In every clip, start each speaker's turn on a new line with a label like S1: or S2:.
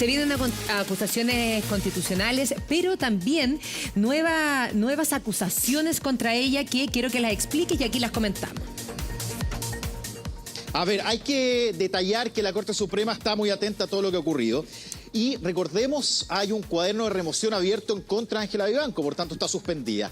S1: Se vienen acusaciones constitucionales, pero también nuevas acusaciones contra ella que quiero que las expliques y aquí las comentamos.
S2: A ver, hay que detallar que la Corte Suprema está muy atenta a todo lo que ha ocurrido. Y recordemos, hay un cuaderno de remoción abierto en contra de Ángela Vivanco, por tanto está suspendida.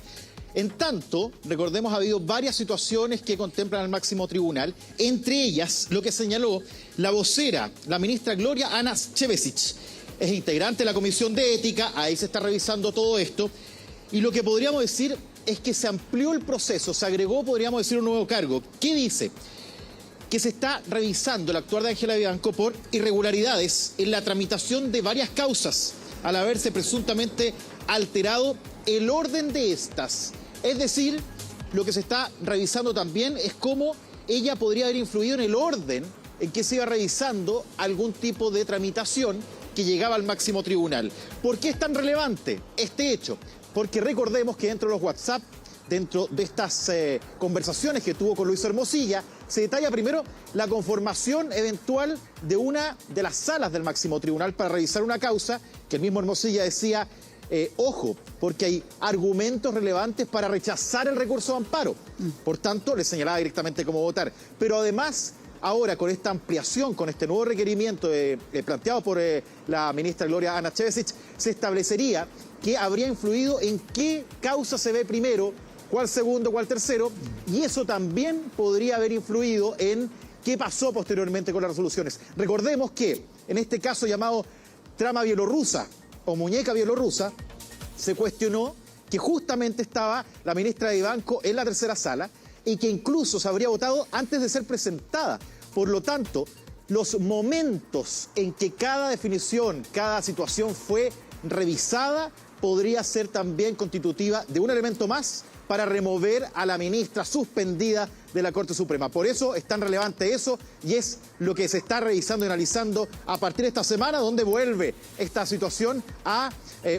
S2: En tanto, recordemos, ha habido varias situaciones que contemplan al máximo tribunal, entre ellas lo que señaló la vocera, la ministra Gloria Ana Cevesic. Es integrante de la Comisión de Ética, ahí se está revisando todo esto, y lo que podríamos decir es que se amplió el proceso, se agregó, podríamos decir, un nuevo cargo. ¿Qué dice? Que se está revisando el actuar de Ángela Vivanco por irregularidades en la tramitación de varias causas, al haberse presuntamente alterado el orden de estas. Es decir, lo que se está revisando también es cómo ella podría haber influido en el orden en que se iba revisando algún tipo de tramitación que llegaba al máximo tribunal. ¿Por qué es tan relevante este hecho? Porque recordemos que dentro de los WhatsApp, dentro de estas conversaciones que tuvo con Luis Hermosilla, se detalla primero la conformación eventual de una de las salas del máximo tribunal para revisar una causa que el mismo Hermosilla decía, ojo, porque hay argumentos relevantes para rechazar el recurso de amparo. Por tanto, le señalaba directamente cómo votar. Pero además, ahora con esta ampliación, con este nuevo requerimiento planteado por la ministra Gloria Ana Cevesic, se establecería que habría influido en qué causa se ve primero, cuál segundo, cuál tercero, y eso también podría haber influido en qué pasó posteriormente con las resoluciones. Recordemos que en este caso llamado trama bielorrusa o muñeca bielorrusa, se cuestionó que justamente estaba la ministra de Vivanco en la tercera sala y que incluso se habría votado antes de ser presentada. Por lo tanto, los momentos en que cada definición, cada situación fue revisada, podría ser también constitutiva de un elemento más para remover a la ministra suspendida de la Corte Suprema. Por eso es tan relevante eso y es lo que se está revisando y analizando a partir de esta semana, donde vuelve esta situación a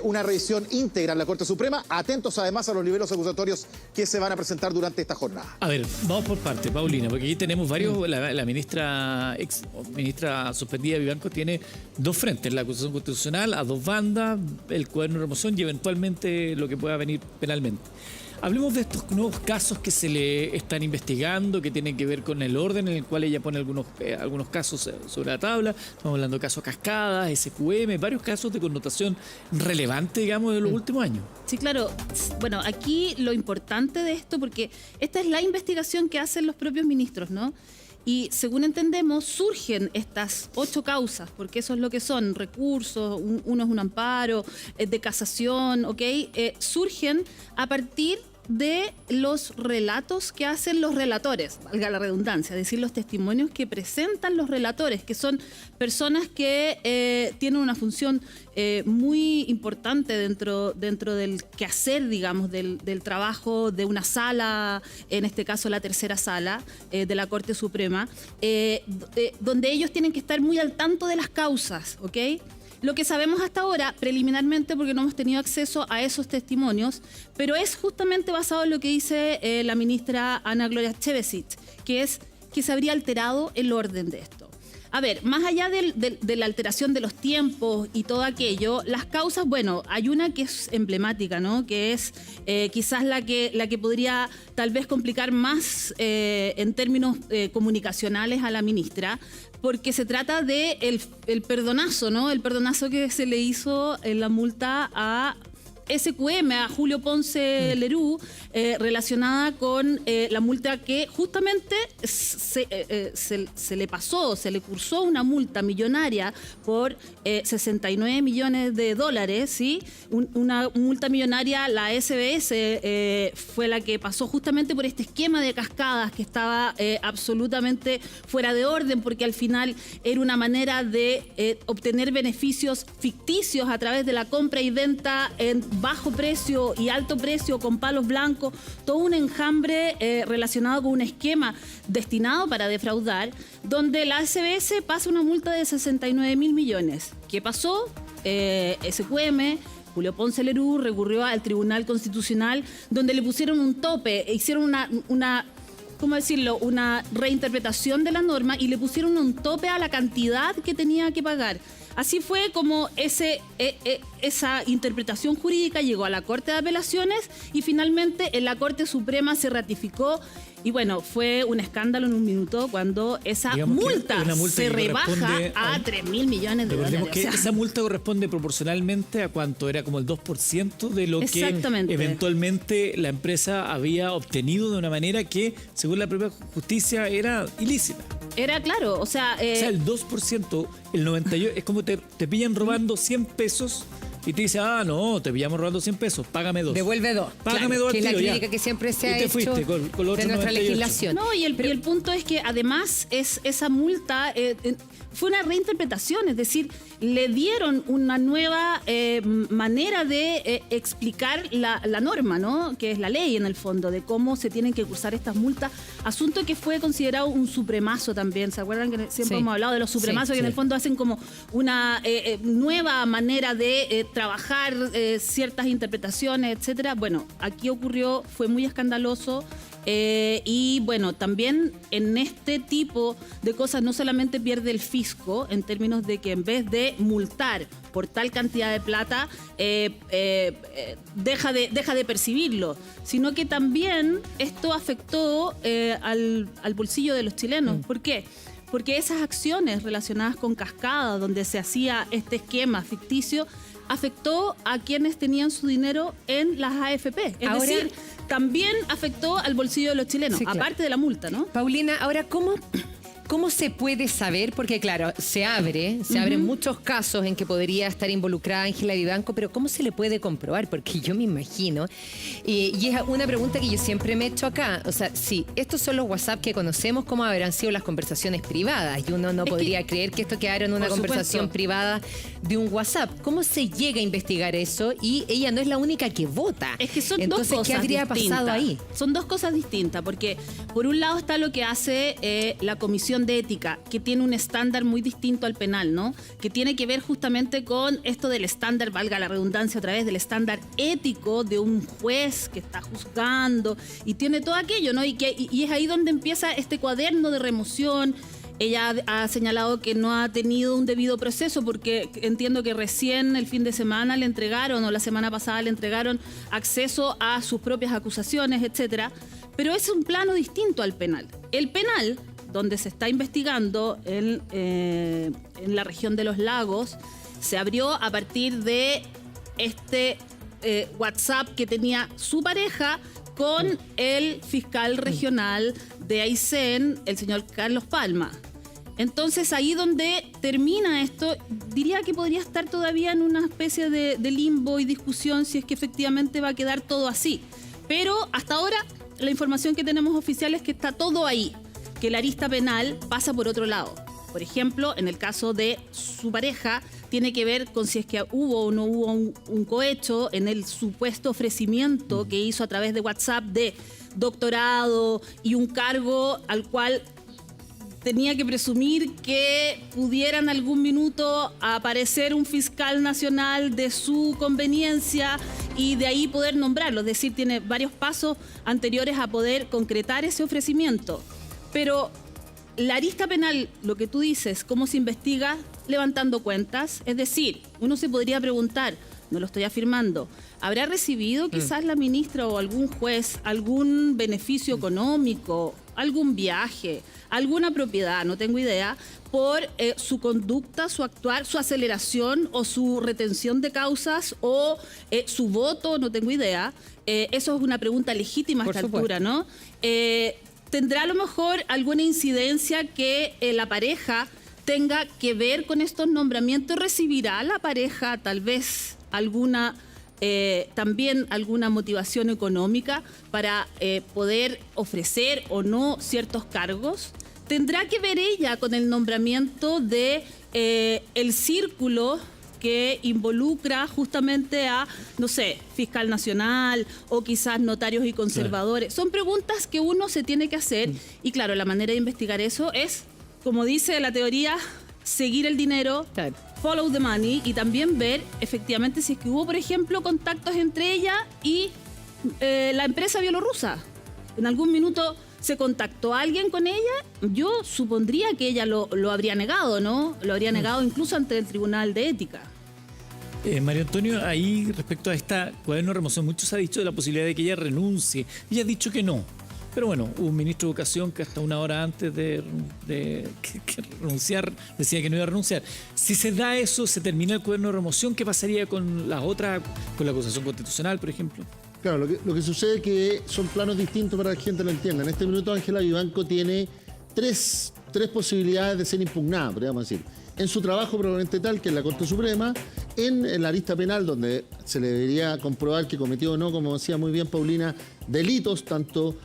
S2: una revisión íntegra en la Corte Suprema. Atentos además a los niveles acusatorios que se van a presentar durante esta jornada.
S3: A ver, vamos por parte, Paulina, porque aquí tenemos varios. La ministra, ex ministra suspendida Vivanco tiene dos frentes: la acusación constitucional a dos bandas, el cuaderno de remoción y eventualmente lo que pueda venir penalmente. Hablemos de estos nuevos casos que se le están investigando, que tienen que ver con el orden en el cual ella pone algunos casos sobre la tabla. Estamos hablando de casos Cascadas, SQM, varios casos de connotación relevante, digamos, de los últimos años.
S4: Sí, claro. Bueno, aquí lo importante de esto, porque esta es la investigación que hacen los propios ministros, ¿no? Y según entendemos, surgen estas 8 causas, porque eso es lo que son, recursos, uno es un amparo, de casación, ¿ok? Surgen a partir de los relatos que hacen los relatores, valga la redundancia, es decir, los testimonios que presentan los relatores, que son personas que tienen una función muy importante dentro del quehacer, digamos, del trabajo de una sala, en este caso la tercera sala de la Corte Suprema, donde ellos tienen que estar muy al tanto de las causas, ¿ok? Lo que sabemos hasta ahora, preliminarmente, porque no hemos tenido acceso a esos testimonios, pero es justamente basado en lo que dice la ministra Ana Gloria Cevesic, que es que se habría alterado el orden de esto. A ver, más allá de la alteración de los tiempos y todo aquello, las causas, bueno, hay una que es emblemática, ¿no? Que es quizás la que podría tal vez complicar más en términos comunicacionales a la ministra, porque se trata de el perdonazo, ¿no? El perdonazo que se le hizo en la multa a SQM, a Julio Ponce Lerú, relacionada con la multa que justamente se le pasó, se le cursó una multa millonaria por 69 millones de dólares, ¿sí? Una multa millonaria, la SBS fue la que pasó justamente por este esquema de cascadas que estaba absolutamente fuera de orden, porque al final era una manera de obtener beneficios ficticios a través de la compra y venta en bajo precio y alto precio con palos blancos, todo un enjambre relacionado con un esquema destinado para defraudar, donde la SBS pasa una multa de 69 mil millones. ¿Qué pasó? SQM, Julio Ponce Lerú, recurrió al Tribunal Constitucional, donde le pusieron un tope, hicieron una ¿cómo decirlo?, una reinterpretación de la norma y le pusieron un tope a la cantidad que tenía que pagar. Así fue como esa interpretación jurídica llegó a la Corte de Apelaciones y finalmente en la Corte Suprema se ratificó. Y bueno, fue un escándalo en un minuto cuando esa multa se rebaja a 3.000 millones de dólares.
S3: Que esa multa corresponde proporcionalmente a cuánto era como el 2% de lo que eventualmente la empresa había obtenido de una manera que, según la propia justicia, era ilícita.
S4: Era claro, o sea,
S3: el 2%, el 98%, es como te pillan robando 100 pesos. Y te dice, no, te pillamos robando 100 pesos, págame 2.
S1: Devuelve 2.
S3: Págame 2
S1: que
S3: al
S1: es la
S3: tiro,
S1: crítica que siempre se ha hecho
S3: con los
S1: de nuestra legislación.
S4: No, y el punto es que además esa multa fue una reinterpretación, es decir, le dieron una nueva manera de explicar la norma, ¿no? Que es la ley en el fondo, de cómo se tienen que cursar estas multas. Asunto que fue considerado un supremazo también. ¿Se acuerdan que siempre hemos hablado de los supremazos que en el fondo hacen como una nueva manera de trabajar ciertas interpretaciones, etcétera? Bueno, aquí ocurrió, fue muy escandaloso. Y bueno, también en este tipo de cosas no solamente pierde el fisco en términos de que en vez de multar por tal cantidad de plata deja de percibirlo, sino que también esto afectó al bolsillo de los chilenos. ¿Por qué? Porque esas acciones relacionadas con Cascada, donde se hacía este esquema ficticio, afectó a quienes tenían su dinero en las AFP. Es decir, también afectó al bolsillo de los chilenos, aparte de la multa, ¿no?
S1: Paulina, ahora, ¿cómo se puede saber? Porque claro, se abren muchos casos en que podría estar involucrada Ángela Vivanco, pero ¿cómo se le puede comprobar? Porque yo me imagino, y es una pregunta que yo siempre me he hecho acá, o sea, sí, estos son los WhatsApp que conocemos, ¿cómo habrán sido las conversaciones privadas? Y uno no podría creer que esto quedara en una conversación privada de un WhatsApp. ¿Cómo se llega a investigar eso? Y ella no es la única que vota.
S4: Es que son
S1: entonces,
S4: dos cosas
S1: ¿qué habría
S4: distintas.
S1: pasado ahí?
S4: Son dos cosas distintas, porque por un lado está lo que hace la Comisión de Ética, que tiene un estándar muy distinto al penal, ¿no? Que tiene que ver justamente con esto del estándar, valga la redundancia otra vez, del estándar ético de un juez que está juzgando y tiene todo aquello, ¿no? Y es ahí donde empieza este cuaderno de remoción. Ella ha señalado que no ha tenido un debido proceso porque entiendo que recién el fin de semana le entregaron, o la semana pasada le entregaron acceso a sus propias acusaciones, etcétera. Pero es un plano distinto al penal. El penal, donde se está investigando en la región de los lagos, se abrió a partir de este WhatsApp que tenía su pareja con el fiscal regional de Aysén, el señor Carlos Palma. Entonces, ahí donde termina esto, diría que podría estar todavía en una especie de limbo y discusión si es que efectivamente va a quedar todo así. Pero hasta ahora, la información que tenemos oficial es que está todo ahí, que la arista penal pasa por otro lado. Por ejemplo, en el caso de su pareja, tiene que ver con si es que hubo o no hubo un cohecho en el supuesto ofrecimiento que hizo a través de WhatsApp de doctorado y un cargo al cual tenía que presumir que pudiera en algún minuto aparecer un fiscal nacional de su conveniencia y de ahí poder nombrarlo. Es decir, tiene varios pasos anteriores a poder concretar ese ofrecimiento. Pero la arista penal, lo que tú dices, ¿cómo se investiga? Levantando cuentas. Es decir, uno se podría preguntar, no lo estoy afirmando, ¿habrá recibido quizás la ministra o algún juez algún beneficio económico, algún viaje, alguna propiedad, no tengo idea, por su conducta, su actuar, su aceleración o su retención de causas o su voto, no tengo idea? Eso es una pregunta legítima a esta altura, ¿no? ¿Tendrá a lo mejor alguna incidencia que la pareja tenga que ver con estos nombramientos? ¿Recibirá la pareja tal vez también alguna motivación económica para poder ofrecer o no ciertos cargos? ¿Tendrá que ver ella con el nombramiento de el círculo que involucra justamente a, no sé, fiscal nacional o quizás notarios y conservadores? Son preguntas que uno se tiene que hacer y claro, la manera de investigar eso es, como dice la teoría, seguir el dinero, follow the money, y también ver efectivamente si es que hubo, por ejemplo, contactos entre ella y la empresa bielorrusa. En algún minuto ¿Se contactó a alguien con ella? Yo supondría que ella lo habría negado, ¿no? Lo habría negado incluso ante el Tribunal de Ética.
S3: Mario Antonio, ahí respecto a esta cuaderno de remoción, mucho se ha dicho de la posibilidad de que ella renuncie. Ella ha dicho que no. Pero bueno, hubo un ministro de Educación que hasta una hora antes de que renunciar decía que no iba a renunciar. Si se da eso, se termina el cuaderno de remoción, ¿qué pasaría con las otras, con la acusación constitucional, por ejemplo?
S5: Claro, lo que sucede es que son planos distintos para que la gente lo entienda. En este minuto Ángela Vivanco tiene tres posibilidades de ser impugnada, podríamos decir. En su trabajo probablemente tal, que es la Corte Suprema, en la arista penal, donde se le debería comprobar que cometió o no, como decía muy bien Paulina, delitos, tanto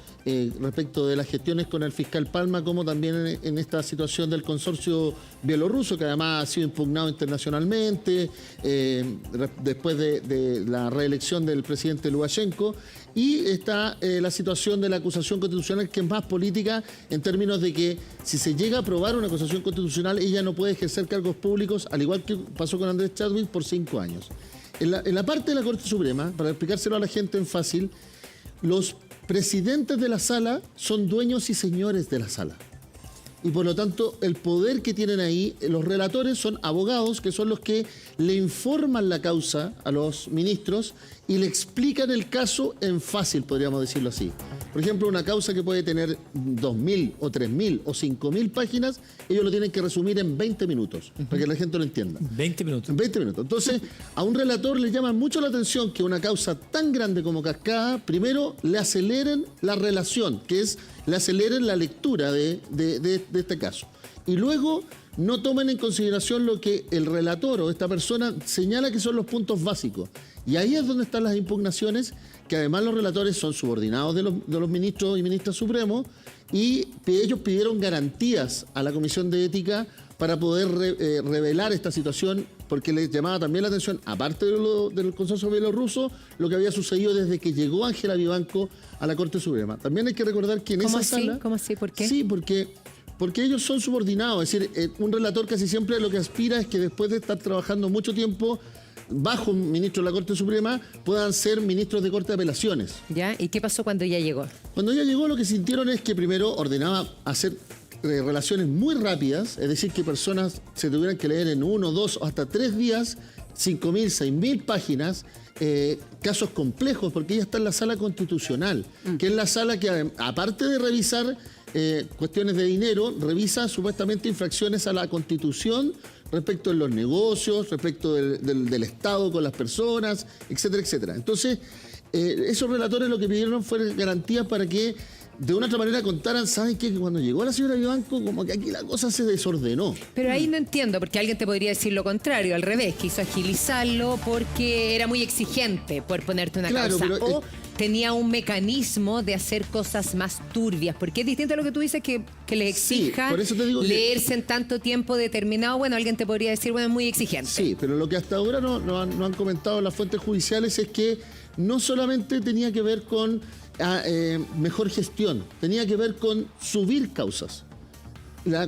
S5: respecto de las gestiones con el fiscal Palma, como también en esta situación del consorcio bielorruso, que además ha sido impugnado internacionalmente, después de la reelección del presidente Lukashenko, y está la situación de la acusación constitucional, que es más política en términos de que si se llega a aprobar una acusación constitucional, ella no puede ejercer cargos públicos, al igual que pasó con Andrés Chadwick, por 5 años. En la parte de la Corte Suprema, para explicárselo a la gente en fácil, los presidentes de la sala son dueños y señores de la sala. Y por lo tanto, el poder que tienen ahí, los relatores son abogados, que son los que le informan la causa a los ministros y le explican el caso en fácil, podríamos decirlo así. Por ejemplo, una causa que puede tener 2.000 o 3.000 o 5.000 páginas, ellos lo tienen que resumir en 20 minutos, para que la gente lo entienda.
S3: 20 minutos.
S5: En 20 minutos. Entonces, a un relator le llama mucho la atención que una causa tan grande como Cascada, primero le aceleren la relación, que es le aceleren la lectura de este caso. Y luego no tomen en consideración lo que el relator o esta persona señala que son los puntos básicos. Y ahí es donde están las impugnaciones, que además los relatores son subordinados de los ministros y ministras supremos, y ellos pidieron garantías a la Comisión de Ética para poder revelar esta situación, porque les llamaba también la atención, aparte del consorcio bielorruso, lo que había sucedido desde que llegó Ángela Vivanco a la Corte Suprema. También hay que recordar que en esa sala...
S1: ¿Cómo así? ¿Por qué?
S5: Sí, porque ellos son subordinados. Es decir, un relator casi siempre lo que aspira es que después de estar trabajando mucho tiempo bajo un ministro de la Corte Suprema, puedan ser ministros de Corte de Apelaciones.
S1: ¿Ya? ¿Y qué pasó cuando ella llegó?
S5: Cuando ella llegó, lo que sintieron es que primero ordenaba hacer relaciones muy rápidas, es decir, que personas se tuvieran que leer en 1, 2 o hasta 3 días, 5.000, 6.000 páginas, casos complejos, porque ella está en la sala constitucional, que es la sala que, aparte de revisar cuestiones de dinero, revisa supuestamente infracciones a la Constitución respecto de los negocios, respecto del Estado con las personas, etcétera, etcétera. Entonces, esos relatores lo que pidieron fue garantías para que de una otra manera contaran, ¿saben qué? Que cuando llegó la señora Vivanco, como que aquí la cosa se desordenó.
S1: Pero ahí no entiendo, porque alguien te podría decir lo contrario, al revés, quiso agilizarlo porque era muy exigente por ponerte una causa. O tenía un mecanismo de hacer cosas más turbias, porque es distinto a lo que tú dices que les exija,
S5: sí, por eso te digo
S1: leerse en tanto tiempo determinado. Bueno, alguien te podría decir, bueno, es muy exigente.
S5: Sí, pero lo que hasta ahora no han comentado las fuentes judiciales es que no solamente tenía que ver con mejor gestión, tenía que ver con subir causas.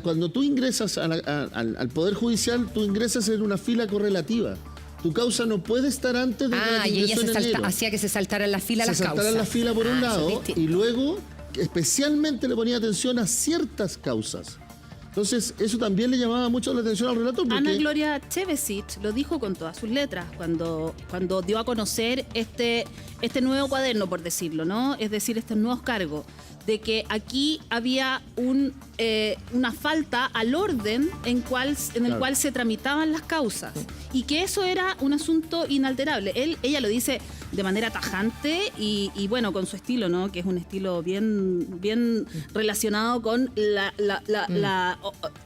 S5: Cuando tú ingresas al Poder Judicial, tú ingresas en una fila correlativa. Tu causa no puede estar antes de que
S1: y ella
S5: se
S1: hacía que se saltaran la fila las causas. Se saltaran
S5: la fila por un lado, y luego especialmente le ponía atención a ciertas causas. Entonces, eso también le llamaba mucho la atención al relator. Porque
S4: Ana Gloria Chevesic lo dijo con todas sus letras cuando dio a conocer este nuevo cuaderno, por decirlo, ¿no? Es decir, estos nuevos cargos, de que aquí había una falta al orden en el cual se tramitaban las causas, y que eso era un asunto inalterable. Ella lo dice de manera tajante y bueno, con su estilo, ¿no? Que es un estilo bien relacionado con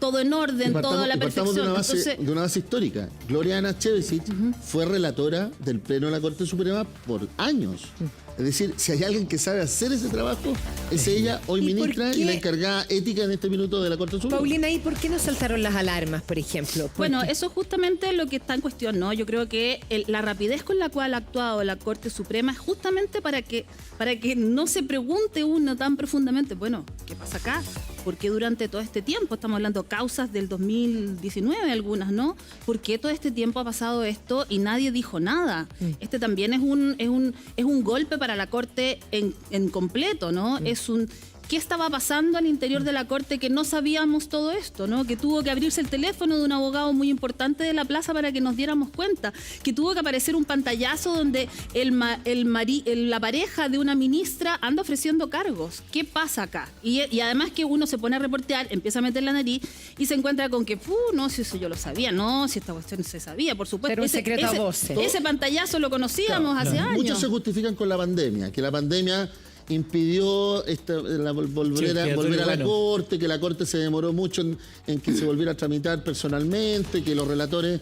S4: todo en orden, toda la perfección.
S5: De una base histórica. Gloria Ana Chevesic fue relatora del Pleno de la Corte Suprema por años. Es decir, si hay alguien que sabe hacer ese trabajo, es ella, hoy ministra y la encargada ética en este minuto de la Corte Suprema.
S1: Paulina, ¿y por qué no saltaron las alarmas, por ejemplo?
S4: Bueno, eso es justamente lo que está en cuestión, ¿no? Yo creo que la rapidez con la cual ha actuado la Corte Suprema es justamente para que no se pregunte uno tan profundamente, bueno, ¿qué pasa acá? Porque durante todo este tiempo, estamos hablando causas del 2019 algunas, ¿no? ¿Por qué todo este tiempo ha pasado esto y nadie dijo nada? Este también es un golpe para la Corte en completo, ¿no? qué estaba pasando al interior de la Corte que no sabíamos todo esto, ¿no? Que tuvo que abrirse el teléfono de un abogado muy importante de la plaza para que nos diéramos cuenta, que tuvo que aparecer un pantallazo donde la pareja de una ministra anda ofreciendo cargos. ¿Qué pasa acá? Y además que uno se pone a reportear, empieza a meter la nariz y se encuentra con que, no, si eso yo lo sabía, no, si esta cuestión se sabía, por supuesto.
S1: Era un secreto a voces.
S4: Ese pantallazo lo conocíamos hace años.
S5: Muchos se justifican con la pandemia, que la pandemia impidió volver a la Corte, que la Corte se demoró mucho en que se volviera a tramitar personalmente, que los relatores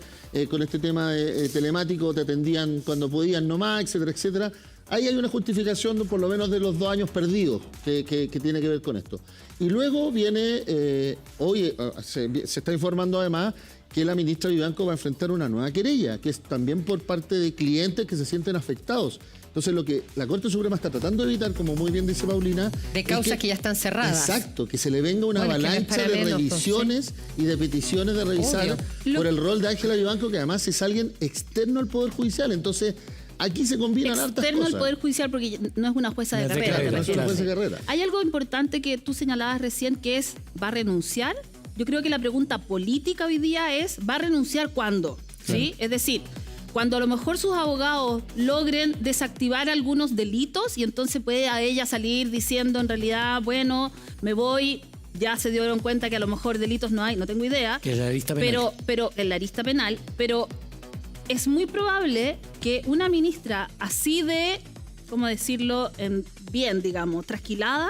S5: con este tema telemático te atendían cuando podían nomás, etcétera, etcétera. Ahí hay una justificación por lo menos de los 2 años perdidos que tiene que ver con esto. Y luego viene, hoy se está informando además que la ministra Vivanco va a enfrentar una nueva querella, que es también por parte de clientes que se sienten afectados. Entonces, lo que la Corte Suprema está tratando de evitar, como muy bien dice Paulina...
S1: De causas que ya están cerradas.
S5: Exacto, que se le venga una
S1: Bueno,
S5: avalancha de revisiones y de peticiones de revisar por el rol de Ángela Vivanco, que además es alguien externo al Poder Judicial. Entonces, aquí se combinan hartas cosas.
S4: Externo al Poder Judicial porque no es una jueza de carrera.
S5: Claro, no es una jueza de carrera.
S4: Hay algo importante que tú señalabas recién, que es, ¿va a renunciar? Yo creo que la pregunta política hoy día es, ¿va a renunciar cuándo? ¿Sí? Es decir, cuando a lo mejor sus abogados logren desactivar algunos delitos y entonces puede a ella salir diciendo en realidad, bueno, me voy, ya se dieron cuenta que a lo mejor delitos no hay, no tengo idea.
S3: Que es la arista penal.
S4: Pero en la arista penal, pero es muy probable que una ministra así de, ¿cómo decirlo? Bien, digamos, trasquilada,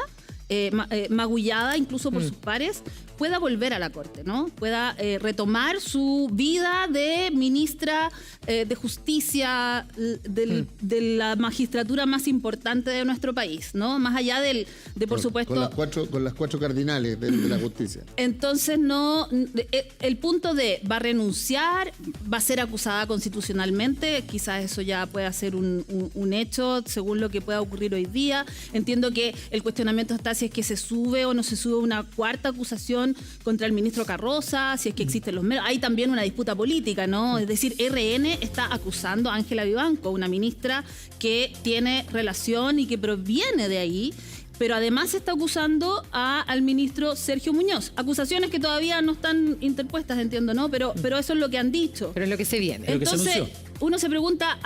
S4: magullada incluso por sus pares, pueda volver a la Corte, ¿no? Pueda retomar su vida de ministra de Justicia de la magistratura más importante de nuestro país, ¿no? Más allá de por supuesto...
S5: Con las 4 cardinales de la justicia.
S4: Entonces, el punto de va a renunciar, va a ser acusada constitucionalmente, quizás eso ya pueda ser un hecho según lo que pueda ocurrir hoy día. Entiendo que el cuestionamiento está si es que se sube o no se sube una 4ª acusación contra el ministro Carroza, si es que existen los medios. Hay también una disputa política, ¿no? Es decir, RN está acusando a Ángela Vivanco, una ministra que tiene relación y que proviene de ahí, pero además está acusando al ministro Sergio Muñoz. Acusaciones que todavía no están interpuestas, entiendo, ¿no? Pero eso es lo que han dicho.
S1: Pero es lo que se viene.
S4: Entonces, uno se pregunta,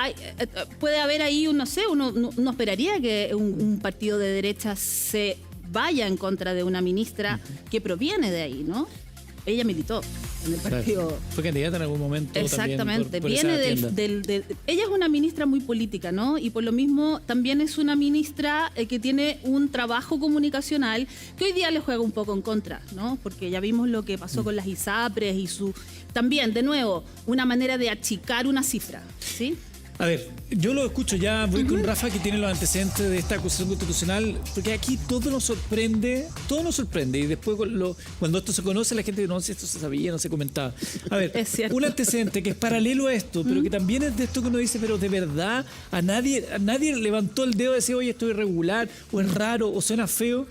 S4: puede haber ahí, no sé, uno no esperaría que un partido de derecha se vaya en contra de una ministra que proviene de ahí, ¿no? Ella militó en el partido.
S3: Fue candidata en algún momento.
S4: Exactamente.
S3: Por
S4: Viene
S3: esa
S4: ella es una ministra muy política, ¿no? Y por lo mismo también es una ministra que tiene un trabajo comunicacional que hoy día le juega un poco en contra, ¿no? Porque ya vimos lo que pasó con las ISAPRES y también, de nuevo, una manera de achicar una cifra, ¿sí?
S3: A ver, yo lo escucho ya, voy con Rafa que tiene los antecedentes de esta acusación constitucional, porque aquí todo nos sorprende, y después cuando esto se conoce la gente dice, no, si esto se sabía, no se comentaba. A ver, un antecedente que es paralelo a esto, pero que también es de esto que uno dice, pero de verdad, a nadie levantó el dedo de decir, oye, esto es irregular, o es raro, o suena feo.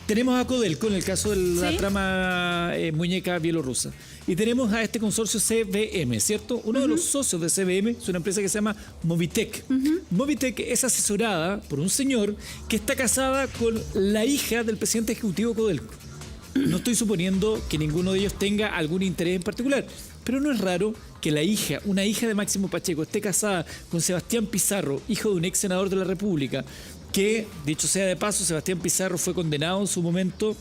S3: Tenemos a Codelco en el caso de la trama muñeca bielorrusa. Y tenemos a este consorcio CVM, ¿cierto? Uno de los socios de CVM es una empresa que se llama Movitech. Movitech es asesorada por un señor que está casada con la hija del presidente ejecutivo Codelco. No estoy suponiendo que ninguno de ellos tenga algún interés en particular, pero no es raro que una hija de Máximo Pacheco, esté casada con Sebastián Pizarro, hijo de un ex senador de la República, que, dicho sea de paso, Sebastián Pizarro fue condenado en su momento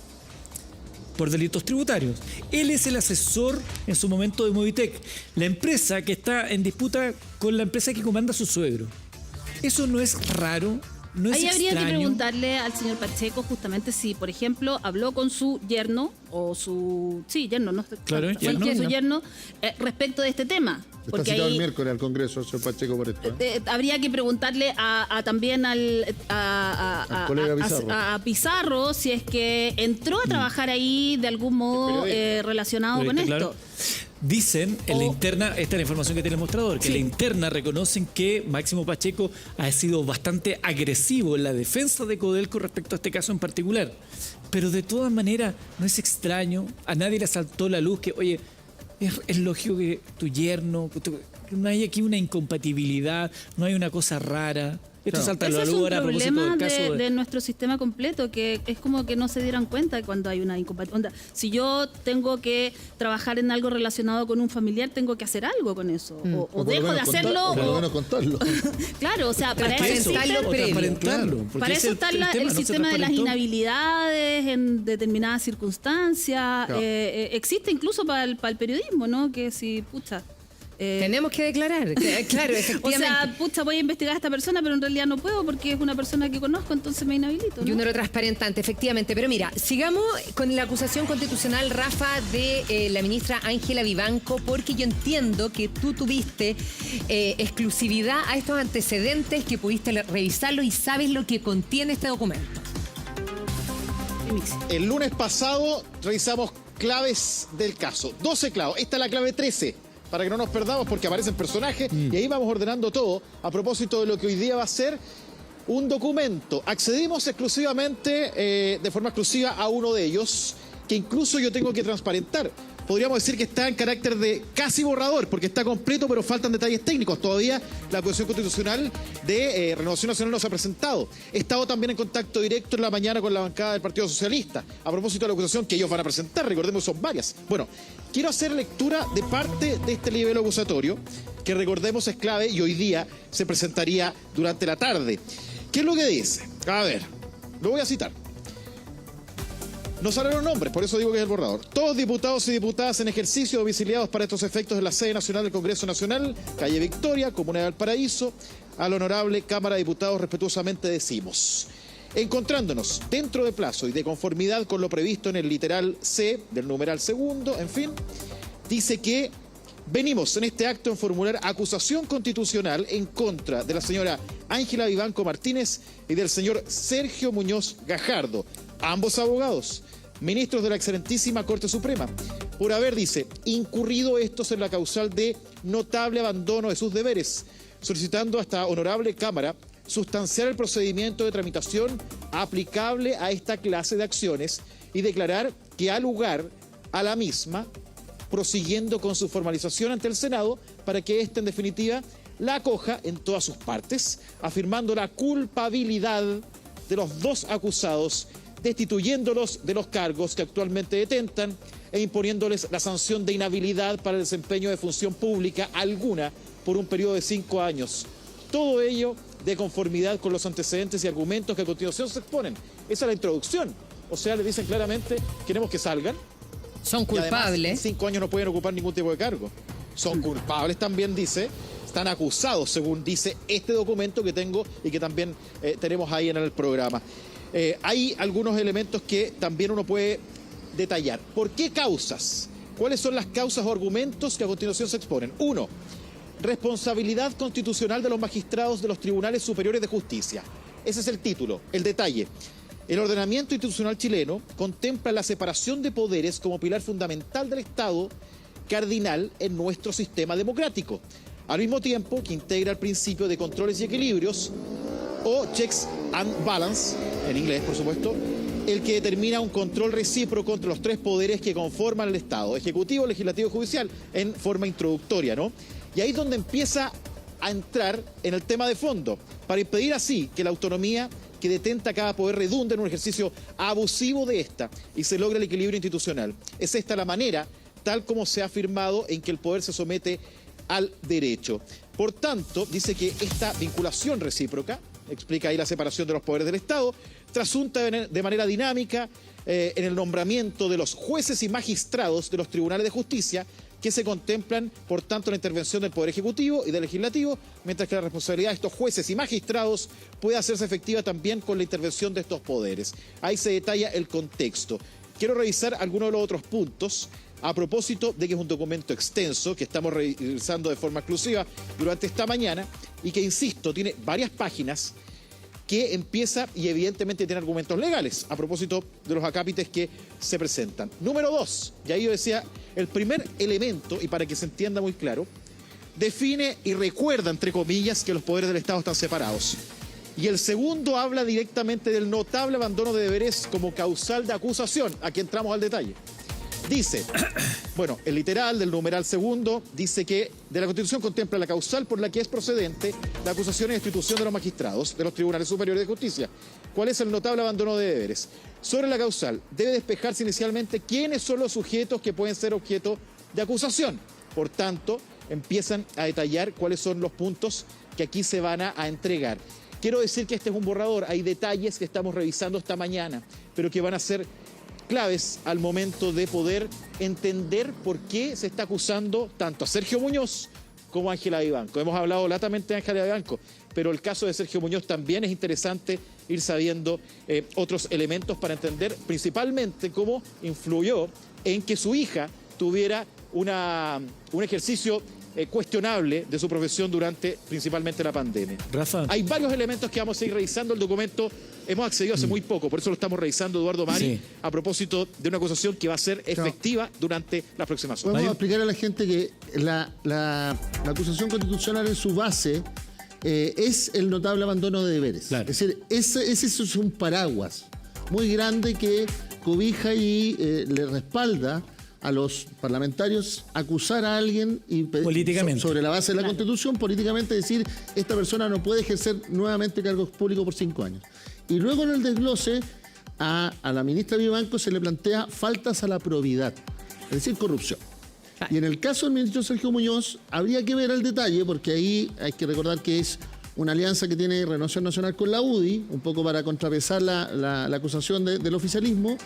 S3: por delitos tributarios. Él es el asesor en su momento de Movitech, la empresa que está en disputa con la empresa que comanda su suegro. Eso no es raro, no es
S4: Ahí habría
S3: extraño.
S4: que preguntarle al señor Pacheco justamente si, por ejemplo, habló con su yerno o su... Sí, yerno, ¿no?
S3: Claro,
S4: yerno. Su yerno respecto de este tema.
S5: Está citado el miércoles al Congreso, señor Pacheco, por esto.
S4: Habría que preguntarle también al
S5: colega Pizarro.
S4: A Pizarro si es que entró a trabajar ahí de algún modo relacionado con esto.
S3: Claro. Dicen en la interna, esta es la información que tiene el mostrador, que en la interna reconocen que Máximo Pacheco ha sido bastante agresivo en la defensa de Codelco respecto a este caso en particular. Pero de todas maneras, no es extraño, a nadie le saltó la luz que, oye, es lógico que tu yerno, no hay aquí una incompatibilidad, no hay una cosa rara. Esto salta a la
S4: Ese es un
S3: luz a propósito
S4: problema
S3: del caso
S4: de nuestro sistema completo, que es como que no se dieran cuenta cuando hay una incompatibilidad. Si yo tengo que trabajar en algo relacionado con un familiar, tengo que hacer algo con eso. O
S5: por lo
S4: dejo de
S5: menos
S4: hacerlo.
S5: o por lo menos contarlo.
S4: Claro, o sea, para eso
S1: Transparentarlo
S4: existen-
S1: previo.
S3: transparentarlo, porque
S4: Para
S3: ese
S4: eso
S3: es
S4: está
S3: tema,
S4: el
S3: no se
S4: sistema de las
S3: transparentó.
S4: inhabilidades en determinadas circunstancias.
S5: Claro.
S4: Existe incluso para el periodismo, ¿no? Que si, pucha.
S1: Tenemos que declarar, claro,
S4: O
S1: efectivamente.
S4: sea, pucha, voy a investigar a esta persona, pero en realidad no puedo porque es una persona que conozco, entonces me inhabilito,
S1: Y
S4: ¿no?
S1: uno lo transparentante, efectivamente. Pero mira, sigamos con la acusación constitucional, Rafa, de la ministra Ángela Vivanco, porque yo entiendo que tú tuviste exclusividad a estos antecedentes, que pudiste revisarlo y sabes lo que contiene este documento.
S2: El lunes pasado revisamos claves del caso. 12 claves. Esta es la clave 13. Para que no nos perdamos porque aparecen personajes y ahí vamos ordenando todo a propósito de lo que hoy día va a ser un documento. Accedimos exclusivamente, de forma exclusiva, a uno de ellos, que incluso yo tengo que transparentar. Podríamos decir que está en carácter de casi borrador, porque está completo, pero faltan detalles técnicos. Todavía la acusación constitucional de Renovación Nacional no se ha presentado. He estado también en contacto directo en la mañana con la bancada del Partido Socialista, a propósito de la acusación que ellos van a presentar. Recordemos, son varias. Bueno, quiero hacer lectura de parte de este libelo acusatorio, que recordemos es clave y hoy día se presentaría durante la tarde. ¿Qué es lo que dice? A ver, lo voy a citar. No salieron nombres, por eso digo que es el borrador. Todos diputados y diputadas en ejercicio domiciliados para estos efectos en la sede nacional del Congreso Nacional, calle Victoria, Comuna de Valparaíso, a la honorable Cámara de Diputados respetuosamente decimos. Encontrándonos dentro de plazo y de conformidad con lo previsto en el literal C del numeral segundo, en fin, dice que venimos en este acto en formular acusación constitucional en contra de la señora Ángela Vivanco Martínez y del señor Sergio Muñoz Gajardo, ambos abogados, ministros de la excelentísima Corte Suprema, por haber, dice, incurrido estos en la causal de notable abandono de sus deberes, solicitando a esta honorable Cámara sustanciar el procedimiento de tramitación aplicable a esta clase de acciones y declarar que ha lugar a la misma, prosiguiendo con su formalización ante el Senado para que éste, en definitiva, la acoja en todas sus partes, afirmando la culpabilidad de los dos acusados, destituyéndolos de los cargos que actualmente detentan e imponiéndoles la sanción de inhabilidad para el desempeño de función pública alguna por un periodo de 5 años. Todo ello de conformidad con los antecedentes y argumentos que a continuación se exponen. Esa es la introducción. O sea, le dicen claramente, queremos que salgan.
S1: Son
S2: Y además,
S1: culpables.
S2: en 5 años no pueden ocupar ningún tipo de cargo. Son culpables también, dice. Están acusados, según dice este documento que tengo y que también tenemos ahí en el programa. Hay algunos elementos que también uno puede detallar. ¿Por qué causas? ¿Cuáles son las causas o argumentos que a continuación se exponen? 1. Responsabilidad constitucional de los magistrados de los tribunales superiores de justicia. Ese es el título, el detalle. El ordenamiento institucional chileno contempla la separación de poderes como pilar fundamental del Estado cardinal en nuestro sistema democrático, al mismo tiempo que integra el principio de controles y equilibrios, o checks and balance, en inglés por supuesto, el que determina un control recíproco entre los 3 poderes que conforman el Estado, ejecutivo, legislativo y judicial, en forma introductoria, ¿no? Y ahí es donde empieza a entrar en el tema de fondo, para impedir así que la autonomía que detenta cada poder redunde en un ejercicio abusivo de esta y se logre el equilibrio institucional. Es esta la manera, tal como se ha afirmado, en que el poder se somete al derecho. Por tanto, dice que esta vinculación recíproca, explica ahí la separación de los poderes del Estado, trasunta de manera dinámica en el nombramiento de los jueces y magistrados de los tribunales de justicia, que se contemplan, por tanto, la intervención del Poder Ejecutivo y del Legislativo, mientras que la responsabilidad de estos jueces y magistrados puede hacerse efectiva también con la intervención de estos poderes. Ahí se detalla el contexto. Quiero revisar algunos de los otros puntos a propósito de que es un documento extenso que estamos revisando de forma exclusiva durante esta mañana y que, insisto, tiene varias páginas, que empieza y evidentemente tiene argumentos legales a propósito de los acápites que se presentan. Número 2, y ahí yo decía, el primer elemento, y para que se entienda muy claro, define y recuerda, entre comillas, que los poderes del Estado están separados. Y el segundo habla directamente del notable abandono de deberes como causal de acusación. Aquí entramos al detalle. Dice, bueno, el literal del numeral segundo dice que de la Constitución contempla la causal por la que es procedente la acusación y destitución de los magistrados de los tribunales superiores de justicia. ¿Cuál es el notable abandono de deberes? Sobre la causal, debe despejarse inicialmente quiénes son los sujetos que pueden ser objeto de acusación. Por tanto, empiezan a detallar cuáles son los puntos que aquí se van a entregar. Quiero decir que este es un borrador, hay detalles que estamos revisando esta mañana, pero que van a ser claves al momento de poder entender por qué se está acusando tanto a Sergio Muñoz como a Ángela Vivanco. Hemos hablado latamente de Ángela Vivanco, pero el caso de Sergio Muñoz también es interesante ir sabiendo otros elementos para entender principalmente cómo influyó en que su hija tuviera un ejercicio cuestionable de su profesión durante principalmente la pandemia.
S3: Rafa.
S2: Hay varios elementos que vamos a ir revisando. El documento hemos accedido hace muy poco, por eso lo estamos revisando, Eduardo Mari,
S3: Sí.
S2: a propósito de una acusación que va a ser efectiva durante las próximas horas.
S5: Podemos explicar a la gente que la acusación constitucional en su base es el notable abandono de deberes.
S3: Claro.
S5: Es decir, ese es un paraguas muy grande que cobija y le respalda a los parlamentarios acusar a alguien y
S3: Políticamente.
S5: sobre la base de la Constitución, políticamente decir, esta persona no puede ejercer nuevamente cargos públicos por 5 años. Y luego en el desglose a la ministra Vivanco se le plantea faltas a la probidad, es decir, corrupción. Y en el caso del ministro Sergio Muñoz, habría que ver el detalle, porque ahí hay que recordar que es una alianza que tiene Renovación Nacional con la UDI, un poco para contrapesar la acusación del oficialismo,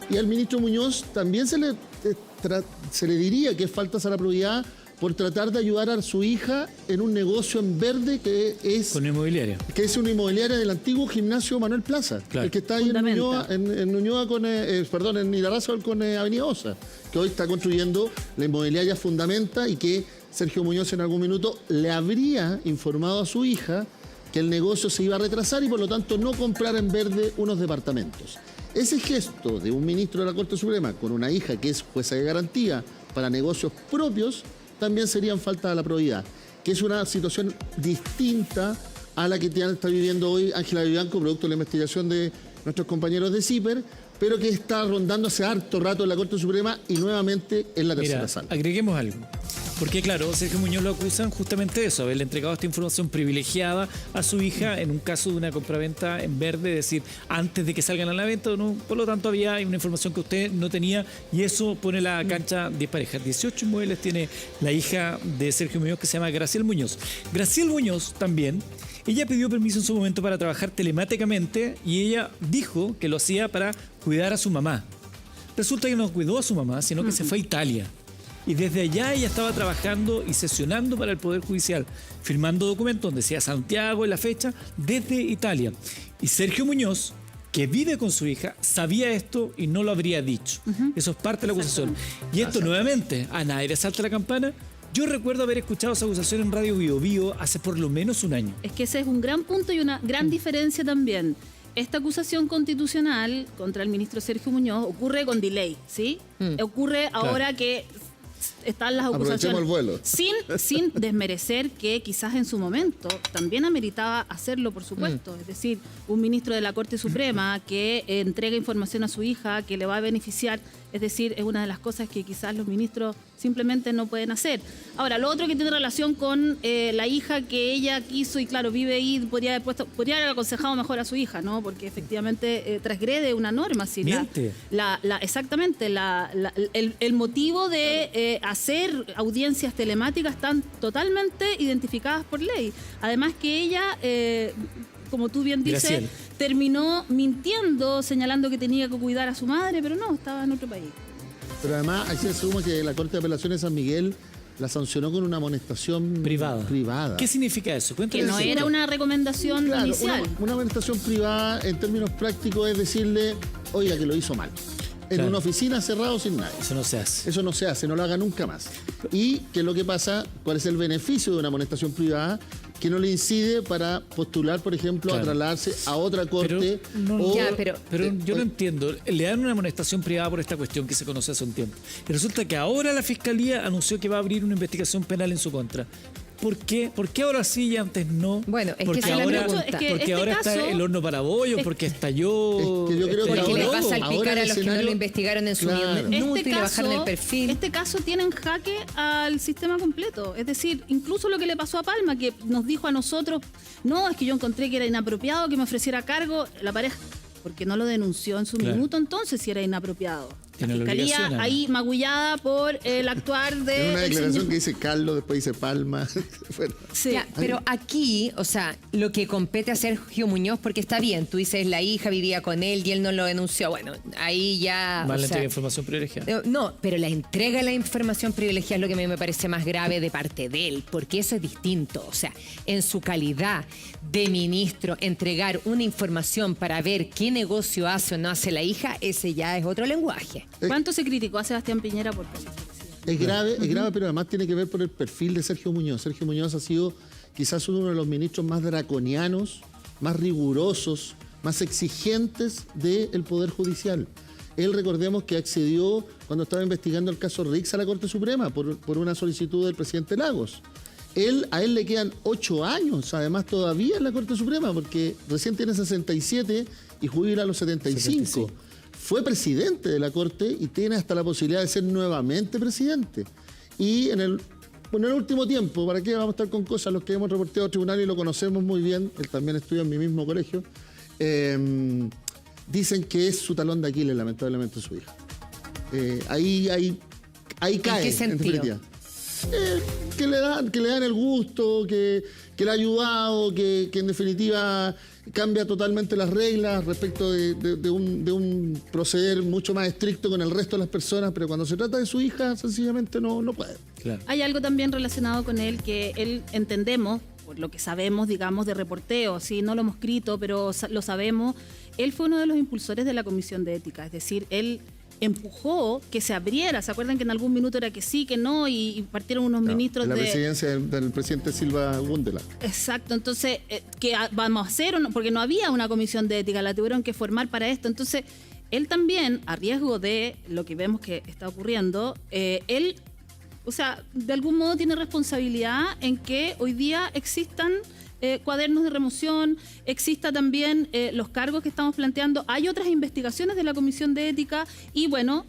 S5: y al ministro Muñoz también se le diría que es faltas a la probidad por tratar de ayudar a su hija en un negocio en verde que es
S3: Con inmobiliaria.
S5: una inmobiliaria del antiguo gimnasio Manuel Plaza,
S3: Claro.
S5: el que está ahí en Ñuñoa en Irarrázaval con Avenida Osa, que hoy está construyendo la inmobiliaria Fundamenta y que Sergio Muñoz en algún minuto le habría informado a su hija que el negocio se iba a retrasar y por lo tanto no comprar en verde unos departamentos. Ese gesto de un ministro de la Corte Suprema con una hija que es jueza de garantía para negocios propios también serían falta de la probidad, que es una situación distinta a la que está viviendo hoy Ángela Vivanco, producto de la investigación de nuestros compañeros de CIPER, pero que está rondando hace harto rato en la Corte Suprema y nuevamente en la tercera
S3: Mira,
S5: sala.
S3: agreguemos algo. Porque claro, Sergio Muñoz lo acusan justamente de eso, haberle entregado esta información privilegiada a su hija en un caso de una compraventa en verde, es decir, antes de que salgan a la venta, ¿no? Por lo tanto había una información que usted no tenía y eso pone la cancha dispareja. 18 inmuebles tiene la hija de Sergio Muñoz que se llama Graciel Muñoz. Graciel Muñoz también, ella pidió permiso en su momento para trabajar telemáticamente y ella dijo que lo hacía para cuidar a su mamá. Resulta que no cuidó a su mamá, sino que se fue a Italia. Y desde allá ella estaba trabajando y sesionando para el Poder Judicial, firmando documentos donde decía Santiago en la fecha, desde Italia. Y Sergio Muñoz, que vive con su hija, sabía esto y no lo habría dicho. Eso es parte de la acusación. Y esto nuevamente, a nadie le salta la campana. Yo recuerdo haber escuchado esa acusación en Radio Bio Bio hace por lo menos un año.
S4: Es que ese es un gran punto y una gran diferencia también. Esta acusación constitucional contra el ministro Sergio Muñoz ocurre con delay, ¿sí? Ocurre ahora que están las
S5: Aprovechemos
S4: acusaciones.
S5: el vuelo.
S4: Sin desmerecer que quizás en su momento también ameritaba hacerlo, por supuesto. Es decir, un ministro de la Corte Suprema que entrega información a su hija que le va a beneficiar. Es decir, es una de las cosas que quizás los ministros simplemente no pueden hacer. Ahora, lo otro que tiene relación con la hija que ella quiso y claro, vive ahí, podría haber aconsejado mejor a su hija, ¿no? Porque efectivamente transgrede una norma. Si
S3: Miente.
S4: Exactamente, el motivo de hacer audiencias telemáticas están totalmente identificadas por ley. Además que ella, como tú bien dices,
S3: Graciela,
S4: terminó mintiendo, señalando que tenía que cuidar a su madre, pero no, estaba en otro país.
S5: Pero además, ahí se asume que la Corte de Apelaciones de San Miguel la sancionó con una amonestación privada.
S3: ¿Qué significa eso?
S4: Que
S3: Cuéntame
S4: no
S3: eso.
S4: era una recomendación
S5: Claro,
S4: inicial.
S5: una amonestación privada en términos prácticos es decirle, oiga, que lo hizo mal. En
S3: Claro.
S5: una oficina cerrado sin nadie.
S3: Eso no se hace.
S5: Eso no se hace, no lo haga nunca más. ¿Y qué es lo que pasa? ¿Cuál es el beneficio de una amonestación privada? Que no le incide para postular, por ejemplo,
S3: Claro.
S5: a trasladarse a otra corte.
S3: Pero yo no entiendo. Le dan una amonestación privada por esta cuestión que se conoce hace un tiempo. Y resulta que ahora la Fiscalía anunció que va a abrir una investigación penal en su contra. ¿por qué? ¿Por qué ahora sí y antes no?
S1: Bueno, es que
S3: porque
S1: esa es la
S3: ahora,
S1: pregunta.
S4: Es que
S3: porque
S4: este
S3: ahora
S4: caso-
S3: está el horno para bollos, porque estalló.
S5: Es que yo creo que
S1: Porque
S5: ahora-
S1: le va a
S5: ahora
S1: salpicar
S5: el
S1: a los que no
S5: escenario-
S1: lo investigaron en su
S5: Claro.
S1: minuto y le bajaron el perfil.
S4: Este caso tiene en jaque al sistema completo. Es decir, incluso lo que le pasó a Palma, que nos dijo a nosotros, no, es que yo encontré que era inapropiado que me ofreciera cargo la pareja, porque no lo denunció en su
S3: Claro.
S4: minuto entonces si era inapropiado.
S3: Tiene la
S4: La fiscalía
S3: obligación,
S4: ahí magullada por el actuar de...
S5: En una
S4: el
S5: declaración
S4: señor-
S5: que dice Carlos, después dice Palma. Bueno,
S4: Sí.
S1: Ya, pero aquí, o sea, lo que compete a Sergio Muñoz, porque está bien, tú dices la hija vivía con él y él no lo denunció. Bueno, ahí ya.
S3: Más
S1: o
S3: la
S1: sea,
S3: entrega de información privilegiada.
S1: No, pero la entrega de la información privilegiada es lo que a mí me parece más grave de parte de él, porque eso es distinto. O sea, en su calidad de ministro, entregar una información para ver qué negocio hace o no hace la hija, ese ya es otro lenguaje.
S4: ¿Cuánto se criticó a Sebastián Piñera por cosas parecidas?
S5: es grave, pero además tiene que ver por el perfil de Sergio Muñoz. Sergio Muñoz ha sido quizás uno de los ministros más draconianos, más rigurosos, más exigentes del Poder Judicial. Él, recordemos que accedió cuando estaba investigando el caso Rix a la Corte Suprema por una solicitud del presidente Lagos. A él le quedan 8 años, además todavía en la Corte Suprema, porque recién tiene 67 y jubila a los 75. Fue presidente de la Corte y tiene hasta la posibilidad de ser nuevamente presidente. Y en el último tiempo, ¿para qué vamos a estar con cosas? Los que hemos reporteado a tribunal y lo conocemos muy bien, él también estudia en mi mismo colegio, dicen que es su talón de Aquiles, lamentablemente, su hija. Ahí cae.
S1: qué sentido?
S5: definitiva. Que le dan el gusto, que le ha ayudado, que en definitiva cambia totalmente las reglas respecto de un proceder mucho más estricto con el resto de las personas, pero cuando se trata de su hija, sencillamente no puede.
S3: Claro.
S4: Hay algo también relacionado con él que él entendemos, por lo que sabemos, digamos, de reporteo, sí, no lo hemos escrito, pero lo sabemos. Él fue uno de los impulsores de la Comisión de Ética, es decir, él empujó que se abriera. ¿Se acuerdan que en algún minuto era que sí, que no? Y partieron unos ministros
S5: de la
S4: de...
S5: presidencia del presidente Silva Gundelach.
S4: Exacto, entonces, ¿qué vamos a hacer? Porque no había una comisión de ética, la tuvieron que formar para esto. Entonces, él también, a riesgo de lo que vemos que está ocurriendo, él, o sea, de algún modo tiene responsabilidad en que hoy día existan cuadernos de remoción, exista también los cargos que estamos planteando. Hay otras investigaciones de la Comisión de Ética y bueno,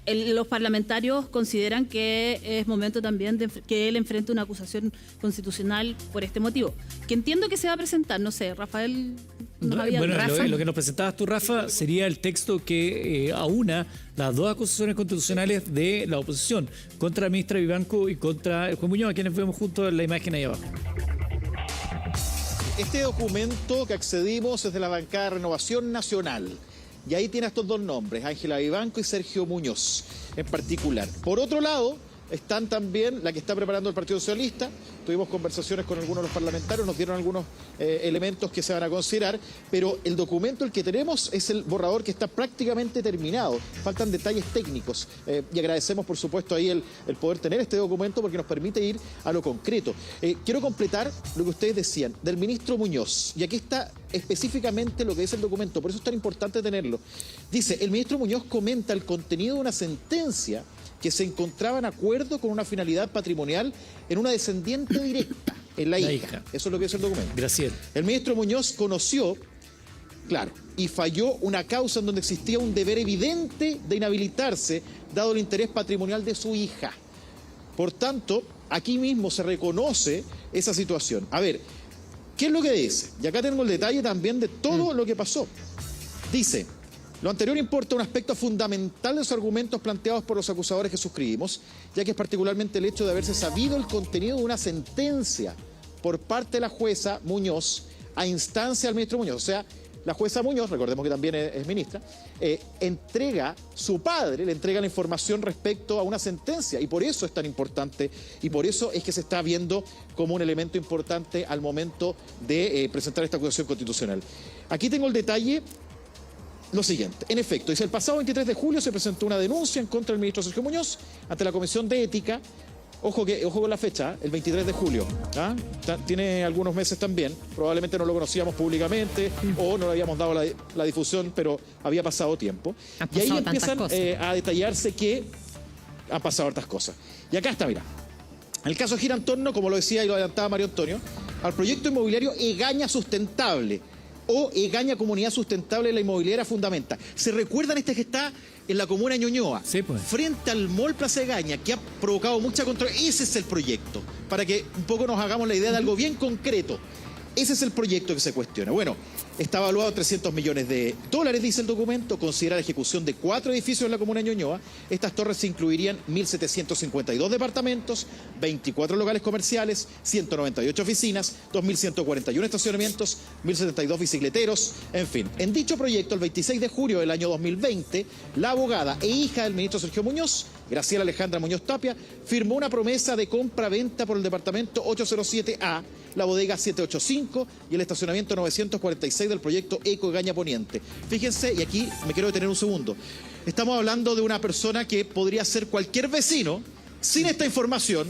S4: los parlamentarios consideran que es momento también de que él enfrente una acusación constitucional por este motivo. Que entiendo que se va a presentar, no sé, Rafael nos había...
S3: Bueno,
S4: Rafa.
S3: lo que nos presentabas tú, Rafa, sería el texto que aúna las dos acusaciones constitucionales de la oposición contra la ministra Vivanco y contra el juez Muñoz, a quienes vemos juntos en la imagen ahí abajo.
S2: Este documento que accedimos es de la bancada de Renovación Nacional. Y ahí tiene estos dos nombres, Ángela Vivanco y Sergio Muñoz en particular. Por otro lado, están también la que está preparando el Partido Socialista. Tuvimos conversaciones con algunos de los parlamentarios, nos dieron algunos elementos que se van a considerar, pero el documento, el que tenemos, es el borrador que está prácticamente terminado. Faltan detalles técnicos y agradecemos, por supuesto, ahí el poder tener este documento porque nos permite ir a lo concreto. Quiero completar lo que ustedes decían del ministro Muñoz, y aquí está específicamente lo que dice el documento, por eso es tan importante tenerlo. Dice, el ministro Muñoz comenta el contenido de una sentencia que se encontraba en acuerdo con una finalidad patrimonial en una descendiente directa, en la hija. Eso es lo que dice el documento.
S3: Graciela.
S2: El ministro Muñoz conoció, claro, y falló una causa en donde existía un deber evidente de inhabilitarse, dado el interés patrimonial de su hija. Por tanto, aquí mismo se reconoce esa situación. A ver, ¿qué es lo que dice? Y acá tengo el detalle también de todo lo que pasó. Dice... Lo anterior importa un aspecto fundamental de los argumentos planteados por los acusadores que suscribimos, ya que es particularmente el hecho de haberse sabido el contenido de una sentencia por parte de la jueza Muñoz a instancia del ministro Muñoz. O sea, la jueza Muñoz, recordemos que también es ministra, su padre le entrega la información respecto a una sentencia, y por eso es tan importante, y por eso es que se está viendo como un elemento importante al momento de presentar esta acusación constitucional. Aquí tengo el detalle. Lo siguiente, en efecto, dice, el pasado 23 de julio se presentó una denuncia en contra del ministro Sergio Muñoz ante la Comisión de Ética. Ojo con la fecha, el 23 de julio. ¿Ah? Tiene algunos meses también. Probablemente no lo conocíamos públicamente o no le habíamos dado la difusión, pero había pasado tiempo. Y ahí empiezan a detallarse que han pasado hartas cosas. Y acá está, mira. El caso gira en torno, como lo decía y lo adelantaba Mario Antonio, al proyecto inmobiliario Egaña Sustentable o Egaña Comunidad Sustentable de la Inmobiliaria Fundamenta. ¿Se recuerdan este que está en la comuna de Ñuñoa?
S3: Sí, pues.
S2: Frente al Mall Plaza Egaña, que ha provocado mucha controversia. Ese es el proyecto, para que un poco nos hagamos la idea de algo bien concreto. Ese es el proyecto que se cuestiona. Bueno, está evaluado en $300 millones, dice el documento. Considera la ejecución de 4 edificios en la comuna de Ñuñoa. Estas torres incluirían 1.752 departamentos, 24 locales comerciales, 198 oficinas, 2.141 estacionamientos, 1.072 bicicleteros, en fin. En dicho proyecto, el 26 de julio del año 2020, la abogada e hija del ministro Sergio Muñoz, Graciela Alejandra Muñoz Tapia, firmó una promesa de compra-venta por el departamento 807A, la bodega 785 y el estacionamiento 946 del proyecto Eco Egaña Poniente. Fíjense, y aquí me quiero detener un segundo. Estamos hablando de una persona que podría ser cualquier vecino, sin esta información,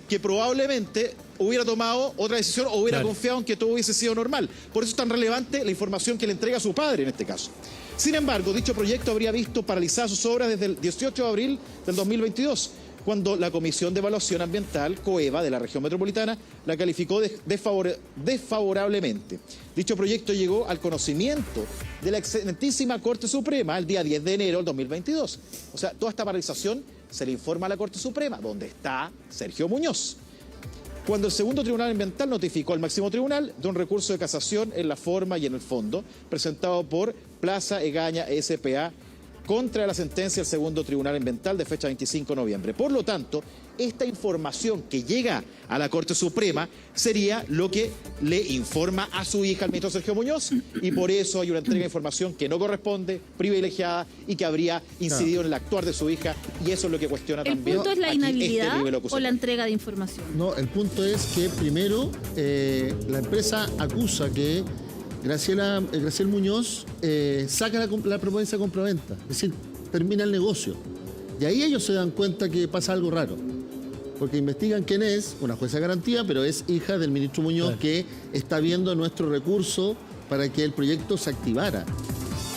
S2: que probablemente hubiera tomado otra decisión o hubiera confiado en que todo hubiese sido normal. Por eso es tan relevante la información que le entrega a su padre en este caso. Sin embargo, dicho proyecto habría visto paralizadas sus obras desde el 18 de abril del 2022, cuando la Comisión de Evaluación Ambiental, COEVA, de la región metropolitana, la calificó desfavorablemente. Dicho proyecto llegó al conocimiento de la excelentísima Corte Suprema el día 10 de enero del 2022. O sea, toda esta paralización se le informa a la Corte Suprema, donde está Sergio Muñoz. Cuando el segundo tribunal ambiental notificó al máximo tribunal de un recurso de casación en la forma y en el fondo, presentado por Plaza Egaña S.p.A., contra la sentencia del segundo tribunal ambiental de fecha 25 de noviembre. Por lo tanto, esta información que llega a la Corte Suprema sería lo que le informa a su hija, el ministro Sergio Muñoz, y por eso hay una entrega de información que no corresponde, privilegiada, y que habría incidido en el actuar de su hija, y eso es lo que cuestiona
S4: ¿El
S2: también.
S4: punto es la
S2: aquí
S4: inhabilidad
S2: nivel
S4: o
S2: acusatorio.
S4: la entrega de información?
S5: No, el punto es que primero la empresa acusa que Graciela Muñoz saca la propuesta de compraventa, es decir, termina el negocio. Y ahí ellos se dan cuenta que pasa algo raro, porque investigan quién es, una jueza de garantía, pero es hija del ministro Muñoz, que está viendo nuestro recurso para que el proyecto se activara.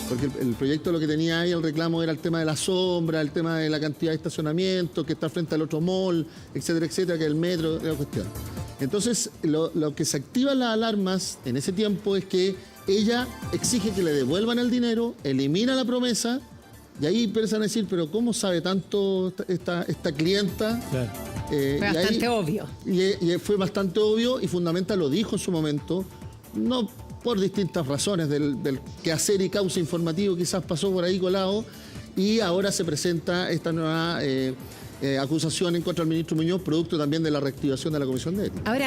S5: Porque el proyecto lo que tenía ahí, el reclamo era el tema de la sombra, el tema de la cantidad de estacionamiento, que está frente al otro mall, etcétera, etcétera, que el metro, la cuestión. Entonces, lo que se activan las alarmas en ese tiempo es que ella exige que le devuelvan el dinero, elimina la promesa, y ahí empiezan a decir, pero ¿cómo sabe tanto esta clienta?
S3: Claro.
S1: Fue bastante obvio.
S5: Y fue bastante obvio, y Fundamenta lo dijo en su momento, no por distintas razones del quehacer y causa informativo, quizás pasó por ahí colado, y ahora se presenta esta nueva acusación en contra del ministro Muñoz, producto también de la reactivación de la Comisión de Ética.
S1: Ahora,